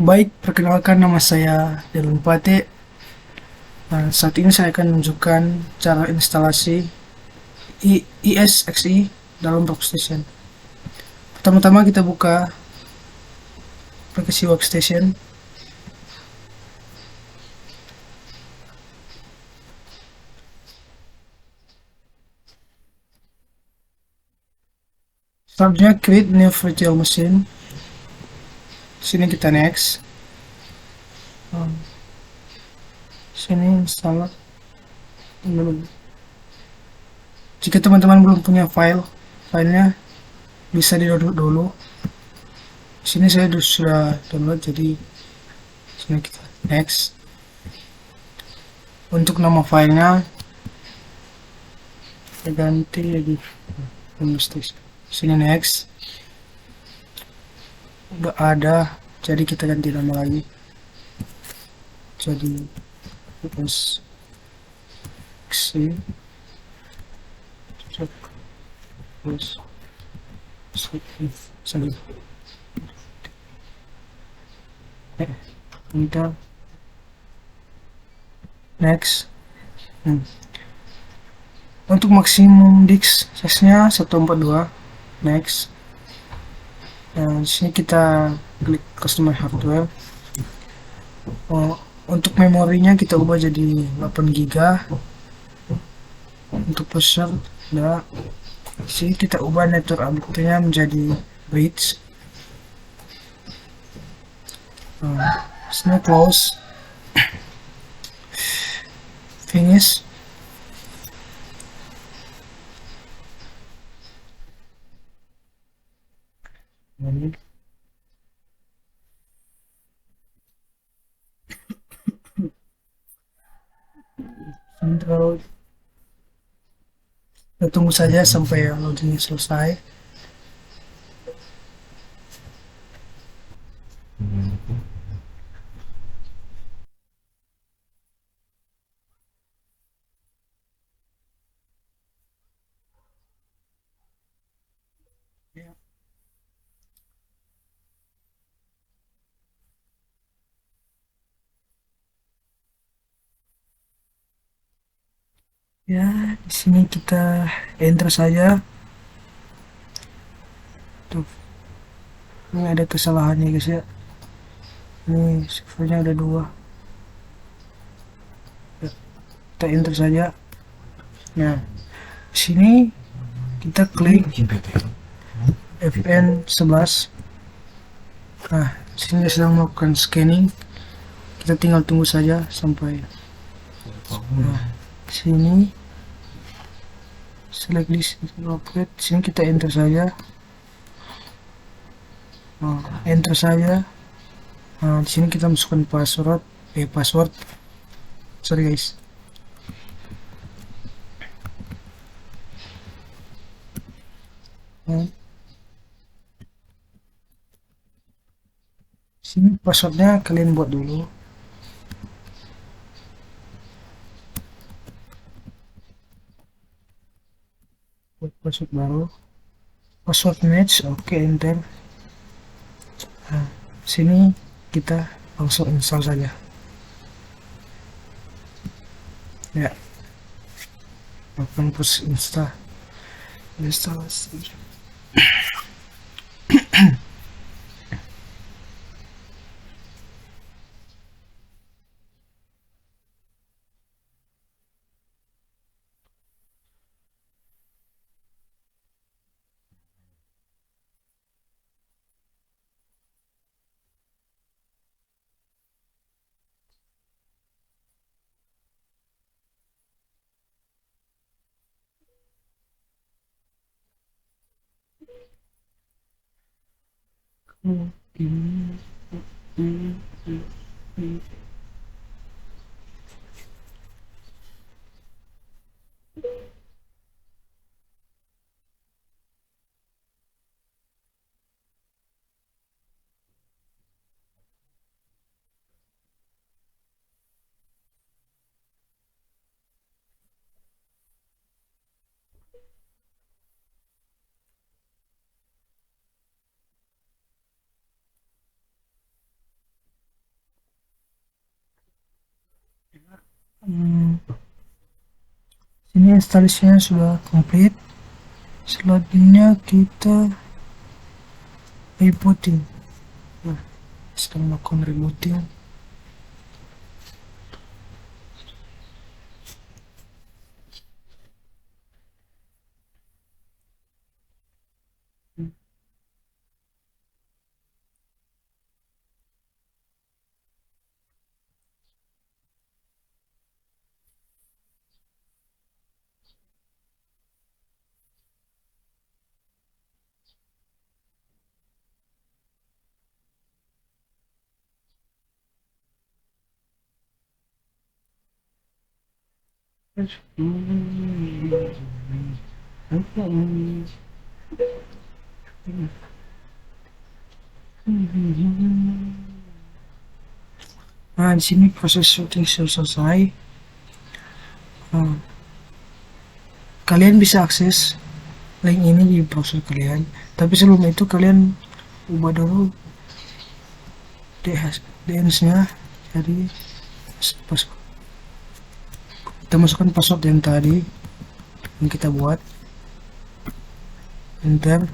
Baik, perkenalkan nama saya Delun Pate. Saat ini saya akan menunjukkan cara instalasi ESXi dalam Workstation. Pertama-tama kita buka aplikasi Workstation. Selanjutnya create new virtual machine. Sini kita next. Sini install. Jika teman-teman belum punya filenya bisa di-download dulu. Sini saya sudah download, jadi sini kita next. Untuk nama filenya saya ganti jadi Windows. Sini next. Udah ada, jadi kita ganti nama lagi jadi terus C terus sorry enter next. Untuk maksimum disk size nya 142 next. Dan di sini kita klik customer hardware. Untuk memorinya kita ubah jadi 8 GB. Untuk password nah, sini kita ubah network update-nya menjadi bridge. Sini close, finish. Terus kita tunggu saja sampai loadingnya selesai. Ya, di sini kita enter saja. Tuh, ini ada kesalahannya guys ya. Ini servernya ada dua. Ya, kita enter saja. Nah, di sini kita klik FN11. Nah, di sini dia sedang melakukan scanning. Kita tinggal tunggu saja sampai. Nah, di sini select list upgrade. Di sini kita enter saja. Nah, enter saja. Nah, di sini kita masukkan password. Sorry guys. Nah, sini passwordnya kalian buat dulu. Buat password baru. Password match, oke, enter. Nah, sini kita langsung install saja. Ya, akan push instalasi. Hmm, Ini instalasinya sudah komplit. Selanjutnya kita rebooting. Nah, sedang melakukan rebooting. Nah, di sini proses syuting sudah selesai. Nah, kalian bisa akses link ini di browser kalian. Tapi sebelum itu kalian ubah dulu DNS-nya. Jadi pas kita masukkan password yang tadi yang kita buat, enter.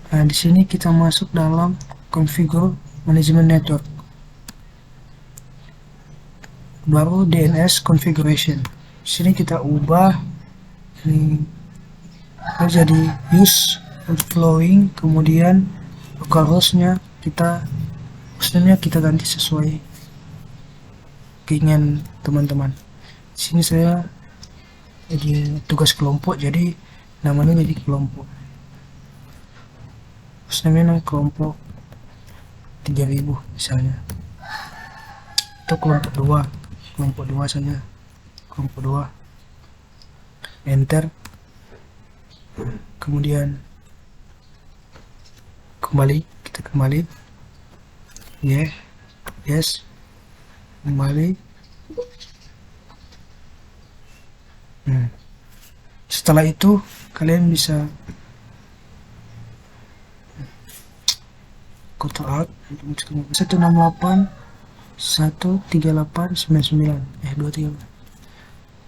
Nah, di sini kita masuk dalam configure management network, baru DNS configuration. Di sini kita ubah ini jadi use flowing, kemudian localhostnya kita ganti sesuai keinginan teman-teman. Di sini saya jadi tugas kelompok, jadi namanya jadi kelompok. Namanya kelompok 3000 misalnya. Itu kelompok dua saja, kelompok dua, enter. Kemudian kita kembali, yeah, yes, kembali. Setelah itu kalian bisa control out 168 13899 232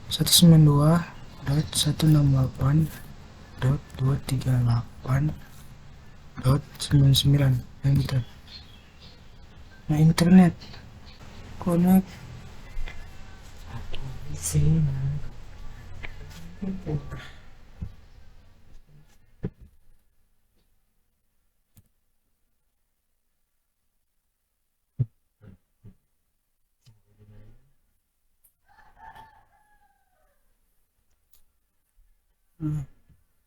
192.238.99 enter. Nah, internet connect.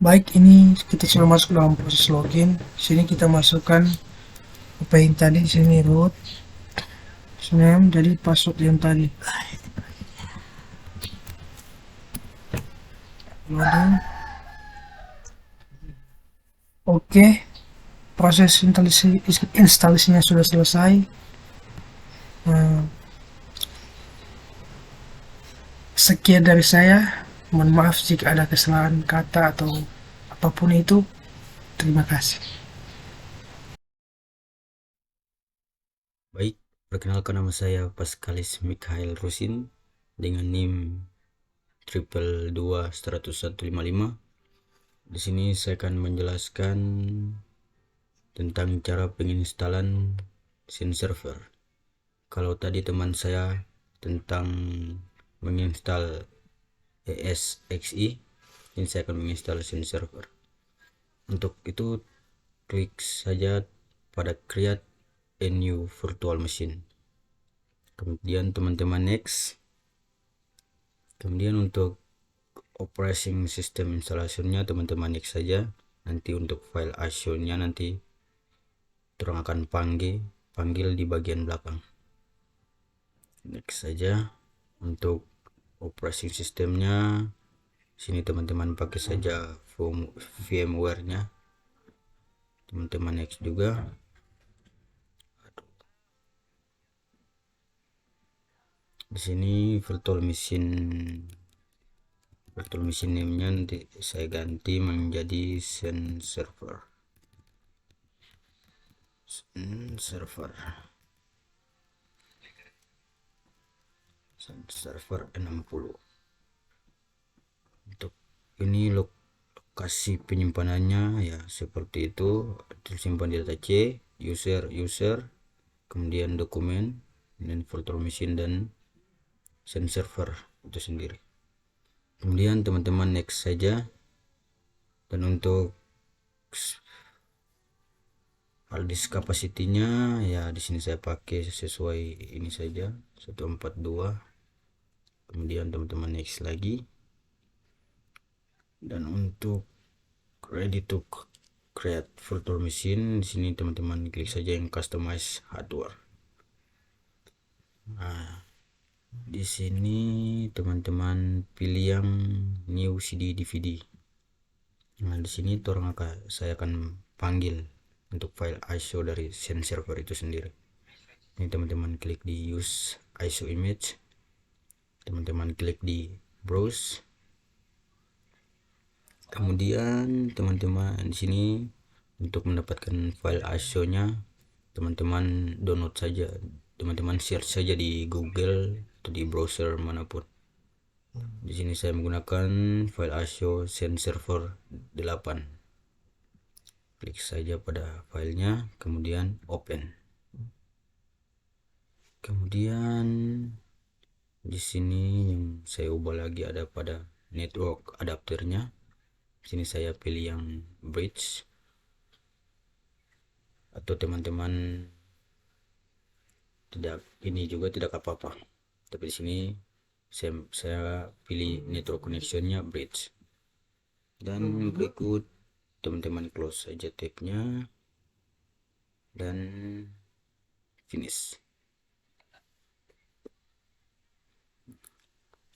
Baik, ini kita sudah masuk dalam proses login. Sini kita masukkan apa yang tadi, sini root name, jadi password yang tadi. Loading. Oke, proses instalasinya sudah selesai. Nah, sekian dari saya. Mohon maaf jika ada kesalahan kata atau apapun itu. Terima kasih. Baik, perkenalkan nama saya Paskalis Mikhail Rusin dengan NIM 222-155. Di sini saya akan menjelaskan tentang cara penginstalan Sin Server. Kalau tadi teman saya tentang menginstal ESXi, ini saya akan menginstal Sin Server. Untuk itu klik saja pada create a new virtual machine. Kemudian teman-teman next. Kemudian untuk operating system installasinya teman-teman next saja. Nanti untuk file asio-nya nanti terang akan panggil di bagian belakang. Next saja. Untuk operating systemnya sini teman-teman pakai saja VMware-nya. Teman-teman next juga. Di sini virtual machine name-nya nanti saya ganti menjadi Sun Server. server 60. Untuk ini lokasi penyimpanannya ya seperti itu, disimpan di data C, user, kemudian dokumen, dan virtual machine dan send server itu sendiri. Kemudian teman-teman next saja. Dan untuk hard disk capacity-nya ya di sini saya pakai sesuai ini saja 142. Kemudian teman-teman next lagi. Dan untuk ready to create virtual machine, di sini teman-teman klik saja yang customize hardware. Nah, di sini teman-teman pilih yang new CD DVD. Nah, di sini saya akan panggil untuk file ISO dari send server itu sendiri. Ini teman-teman klik di use ISO image. Teman-teman klik di browse. Kemudian teman-teman di sini untuk mendapatkan file ISO-nya teman-teman download saja. Teman-teman search saja di Google atau di browser manapun. Di sini saya menggunakan file ISO send server 8. Klik saja pada filenya, kemudian open. Kemudian di sini yang saya ubah lagi ada pada network adapternya. Di sini saya pilih yang bridge. Atau teman-teman tidak apa-apa. Tapi di sini saya pilih network connectionnya bridge. Dan berikut teman-teman close saja tabnya dan finish.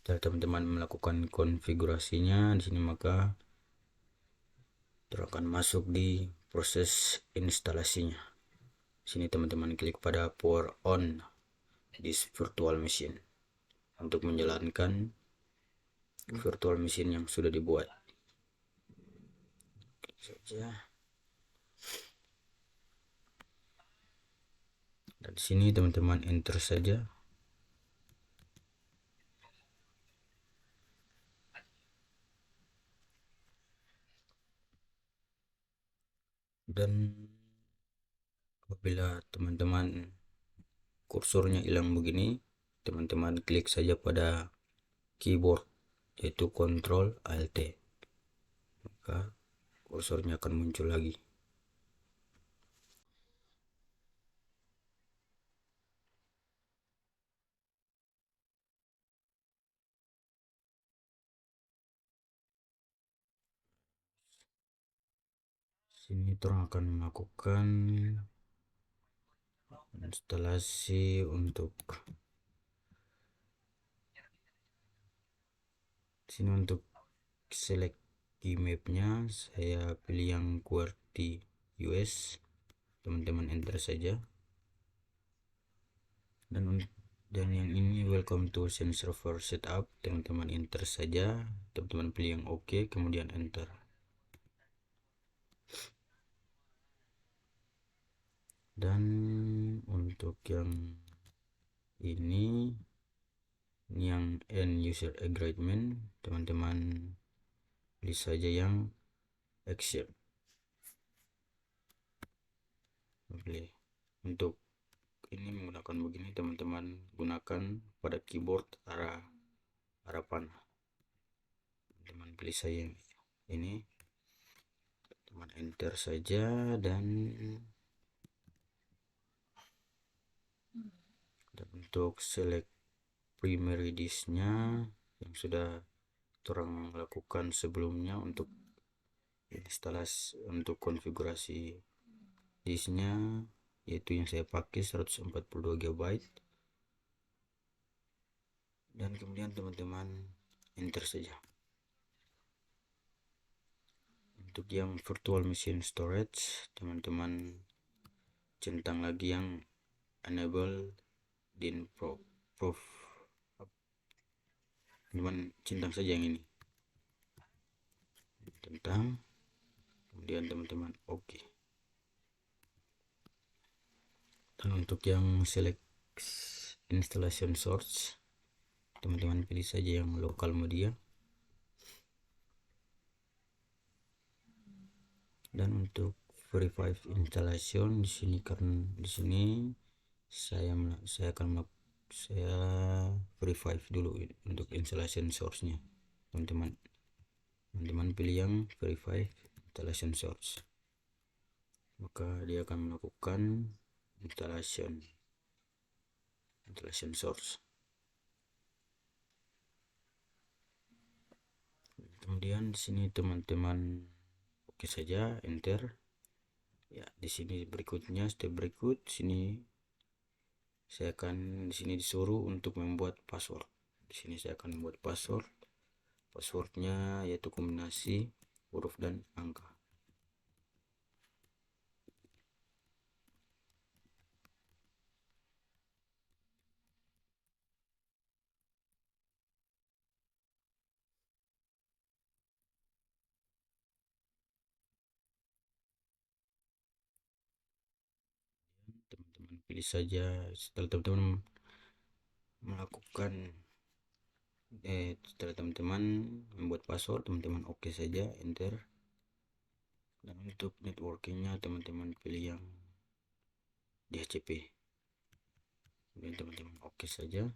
Setelah teman-teman melakukan konfigurasinya di sini, maka akan masuk di proses instalasinya. Di sini teman-teman klik pada power on this virtual machine untuk menjalankan virtual machine yang sudah dibuat. Klik saja. Dan di sini teman-teman enter saja. Dan apabila teman-teman kursornya hilang begini, teman-teman klik saja pada keyboard yaitu Ctrl Alt, maka kursornya akan muncul lagi. Sini orang akan melakukan instalasi untuk sini. Untuk select key mapnya saya pilih yang QWERTY US. Teman-teman enter saja. Dan yang ini welcome to send server setup, teman-teman enter saja. Teman-teman pilih yang OK, kemudian enter. Dan untuk yang ini yang end user agreement, teman-teman pilih saja yang accept. Pilih. Untuk ini menggunakan begini, teman-teman gunakan pada keyboard arah panah. Teman pilih saya ini, teman enter saja. Dan untuk select primary disknya yang sudah orang lakukan sebelumnya untuk instalasi, untuk konfigurasi disknya, yaitu yang saya pakai 142 GB. Dan kemudian teman-teman enter saja. Untuk yang virtual machine storage, teman-teman centang lagi yang enable din proof. Teman centang saja yang ini, centang, kemudian teman-teman OK. Dan untuk yang select installation source, teman-teman pilih saja yang local media. Dan untuk verify installation di sini, karena di sini saya verify dulu untuk installation source-nya. Teman-teman pilih yang verify installation source, maka dia akan melakukan installation source. Kemudian di sini teman-teman oke saja, enter. Ya, di sini berikutnya step berikut sini saya akan di sini disuruh untuk membuat password. Di sini saya akan membuat password. Passwordnya yaitu kombinasi huruf dan angka. Teman-teman pilih saja. Setelah teman-teman melakukan setelah teman-teman membuat password, teman-teman oke saja, enter. Dan untuk networkingnya teman-teman pilih yang DHCP. Kemudian teman-teman oke saja.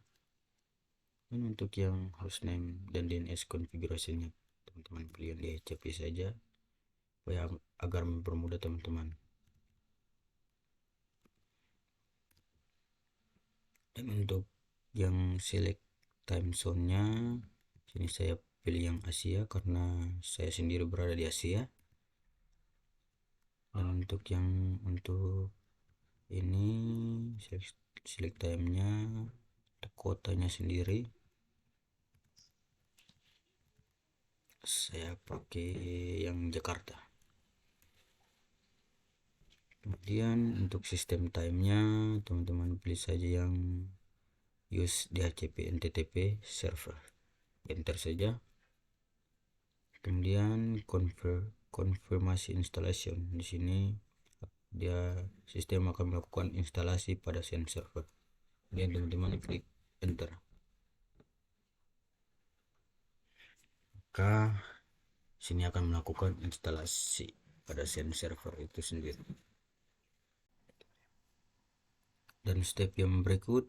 Dan untuk yang hostname dan DNS konfigurasinya teman-teman pilih yang DHCP saja, supaya agar mempermudah teman-teman. Dan untuk yang select time zone-nya, sini saya pilih yang Asia karena saya sendiri berada di Asia. Dan untuk ini select time-nya, kotanya sendiri saya pakai yang Jakarta. Kemudian untuk sistem time-nya teman-teman pilih saja yang use DHCP NTTP server, enter saja. Kemudian konfirmasi installation, di sini dia sistem akan melakukan instalasi pada SEN server. Kemudian teman-teman klik enter, maka sini akan melakukan instalasi pada SEN server itu sendiri. Dan step yang berikut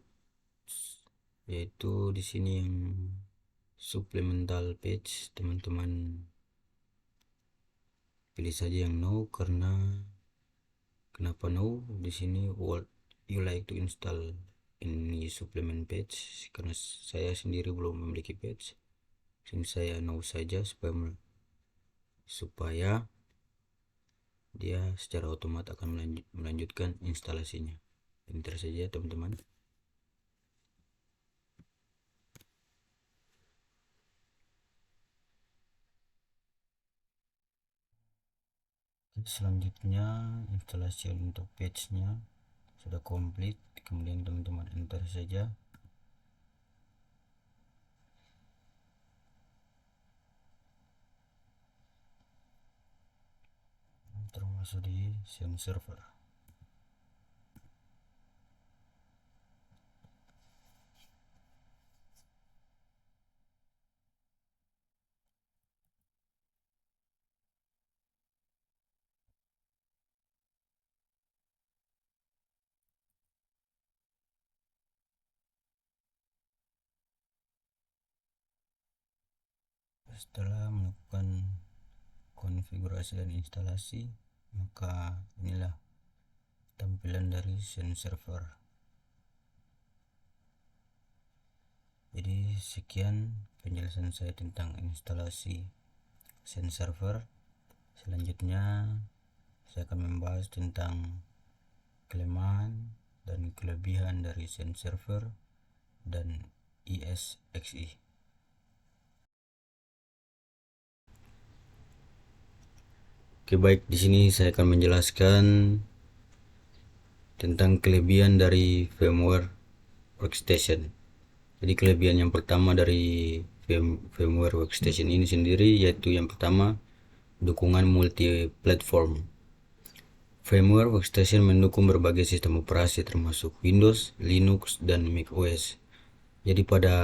yaitu di sini yang supplemental page, teman-teman pilih saja yang no. Karena kenapa no? Di sini what you like to install ini supplement page, karena saya sendiri belum memiliki page. Sini saya no saja supaya dia secara otomatis akan melanjutkan instalasinya. Enter saja teman-teman. Selanjutnya instalasi untuk page-nya sudah komplit. Kemudian teman-teman enter saja. Termasuk di SEN server. Setelah melakukan konfigurasi dan instalasi, maka inilah tampilan dari SEN server. Jadi sekian penjelasan saya tentang instalasi SEN server. Selanjutnya saya akan membahas tentang kelemahan dan kelebihan dari SEN server dan ESXi. Oke, baik, di sini saya akan menjelaskan tentang kelebihan dari VMware Workstation. Jadi kelebihan yang pertama dari VMware Workstation ini sendiri yaitu yang pertama, dukungan multi platform. VMware Workstation mendukung berbagai sistem operasi termasuk Windows, Linux, dan macOS. Jadi pada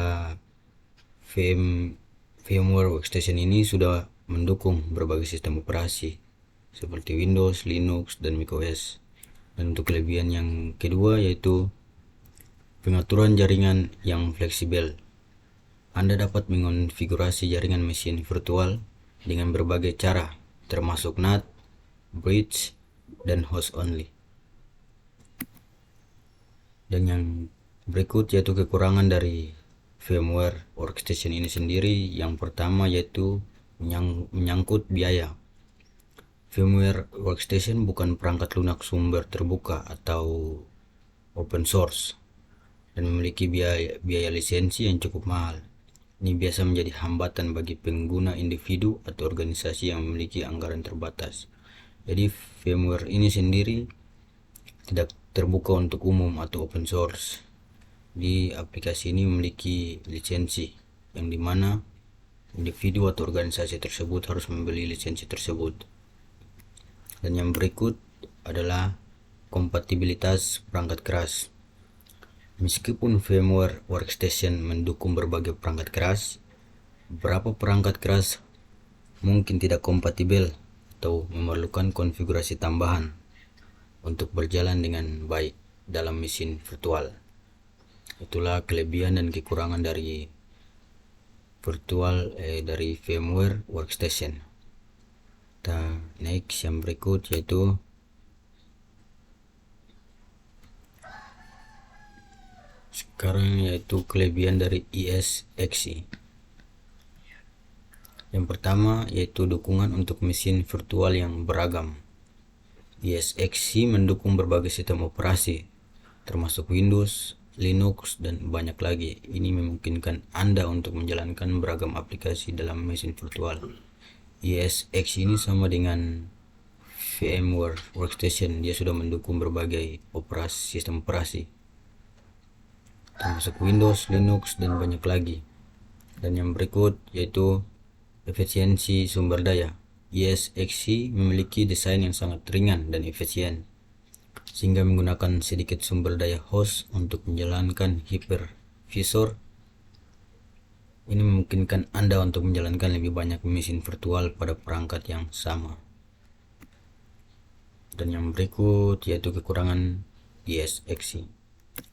VMware Workstation ini sudah mendukung berbagai sistem operasi seperti Windows, Linux, dan macOS. Dan untuk kelebihan yang kedua yaitu pengaturan jaringan yang fleksibel. Anda dapat mengonfigurasi jaringan mesin virtual dengan berbagai cara, termasuk NAT, bridge, dan host only. Dan yang berikut yaitu kekurangan dari VMware Workstation ini sendiri. Yang pertama yaitu menyangkut biaya. VMware Workstation bukan perangkat lunak sumber terbuka atau open source dan memiliki biaya lisensi yang cukup mahal. Ini biasa menjadi hambatan bagi pengguna individu atau organisasi yang memiliki anggaran terbatas. Jadi VMware ini sendiri tidak terbuka untuk umum atau open source. Di aplikasi ini memiliki lisensi yang dimana individu atau organisasi tersebut harus membeli lisensi tersebut. Dan yang berikut adalah kompatibilitas perangkat keras. Meskipun VMware Workstation mendukung berbagai perangkat keras, beberapa perangkat keras mungkin tidak kompatibel atau memerlukan konfigurasi tambahan untuk berjalan dengan baik dalam mesin virtual. Itulah kelebihan dan kekurangan dari VMware Workstation. Kita next yang berikut yaitu kelebihan dari ESXi. Yang pertama yaitu dukungan untuk mesin virtual yang beragam. ESXi mendukung berbagai sistem operasi termasuk Windows, Linux, dan banyak lagi. Ini memungkinkan Anda untuk menjalankan beragam aplikasi dalam mesin virtual. ESXi ini sama dengan VMware Workstation, dia sudah mendukung berbagai sistem operasi termasuk Windows, Linux, dan banyak lagi. Dan yang berikut yaitu efisiensi sumber daya. ESXi memiliki desain yang sangat ringan dan efisien, sehingga menggunakan sedikit sumber daya host untuk menjalankan hypervisor. Ini memungkinkan Anda untuk menjalankan lebih banyak mesin virtual pada perangkat yang sama. Dan yang berikut yaitu kekurangan ESXi.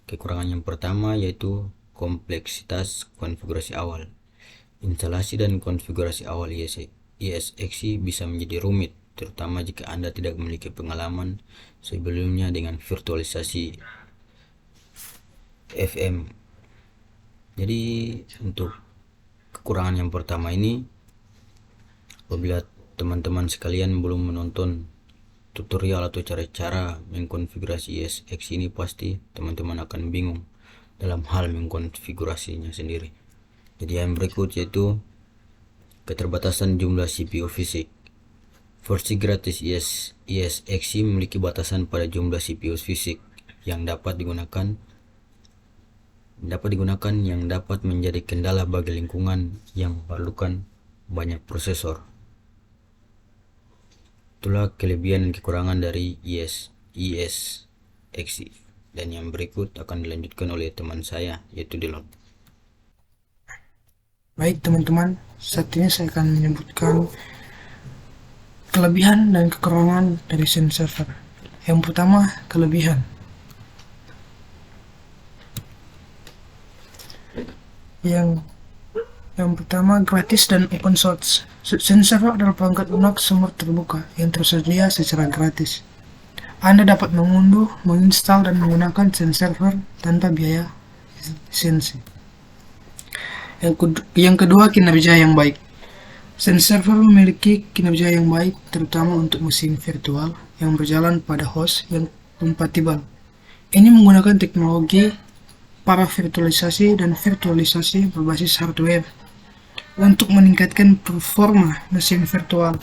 Kekurangan yang pertama yaitu kompleksitas konfigurasi awal. Instalasi dan konfigurasi awal ESXi bisa menjadi rumit, terutama jika Anda tidak memiliki pengalaman sebelumnya dengan virtualisasi FM. Jadi untuk kekurangan yang pertama ini, apabila teman-teman sekalian belum menonton tutorial atau cara-cara mengkonfigurasi ESXi ini, pasti teman-teman akan bingung dalam hal mengkonfigurasinya sendiri. Jadi yang berikut yaitu keterbatasan jumlah CPU fisik. Versi gratis ESXi memiliki batasan pada jumlah CPU fisik yang dapat digunakan yang dapat menjadi kendala bagi lingkungan yang memerlukan banyak prosesor. Itulah kelebihan dan kekurangan dari ESXi. Dan yang berikut akan dilanjutkan oleh teman saya yaitu Delon. Baik teman-teman, saat ini saya akan menyebutkan kelebihan dan kekurangan dari Sun Server. Yang pertama, kelebihan. Yang pertama, gratis dan open source. Sun Server adalah perangkat lunak sumber terbuka yang tersedia secara gratis. Anda dapat mengunduh, menginstal, dan menggunakan Sun Server tanpa biaya lisensi. Yang kedua, kinerja yang baik. Sun Server memiliki kinerja yang baik, terutama untuk mesin virtual yang berjalan pada host yang kompatibel. Ini menggunakan teknologi paravirtualisasi dan virtualisasi berbasis hardware untuk meningkatkan performa mesin virtual.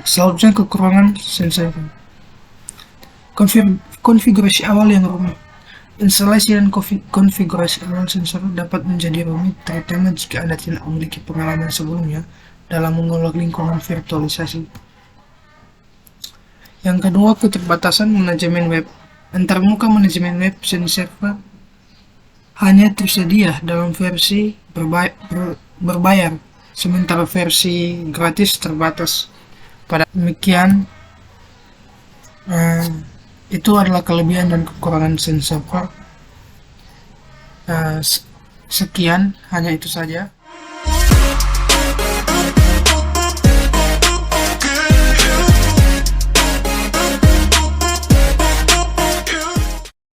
Selanjutnya, kekurangan Sun Server. Konfigurasi awal yang rumit. Instalasi dan konfigurasi awal Sun Server dapat menjadi rumit, terutama jika Anda tidak memiliki pengalaman sebelumnya dalam mengelola lingkungan virtualisasi. Yang kedua, keterbatasan manajemen web. Antarmuka manajemen web Sun Server hanya tersedia dalam versi berbayar, sementara versi gratis terbatas. Pada demikian, itu adalah kelebihan dan kekurangan sensor. Sekian, hanya itu saja.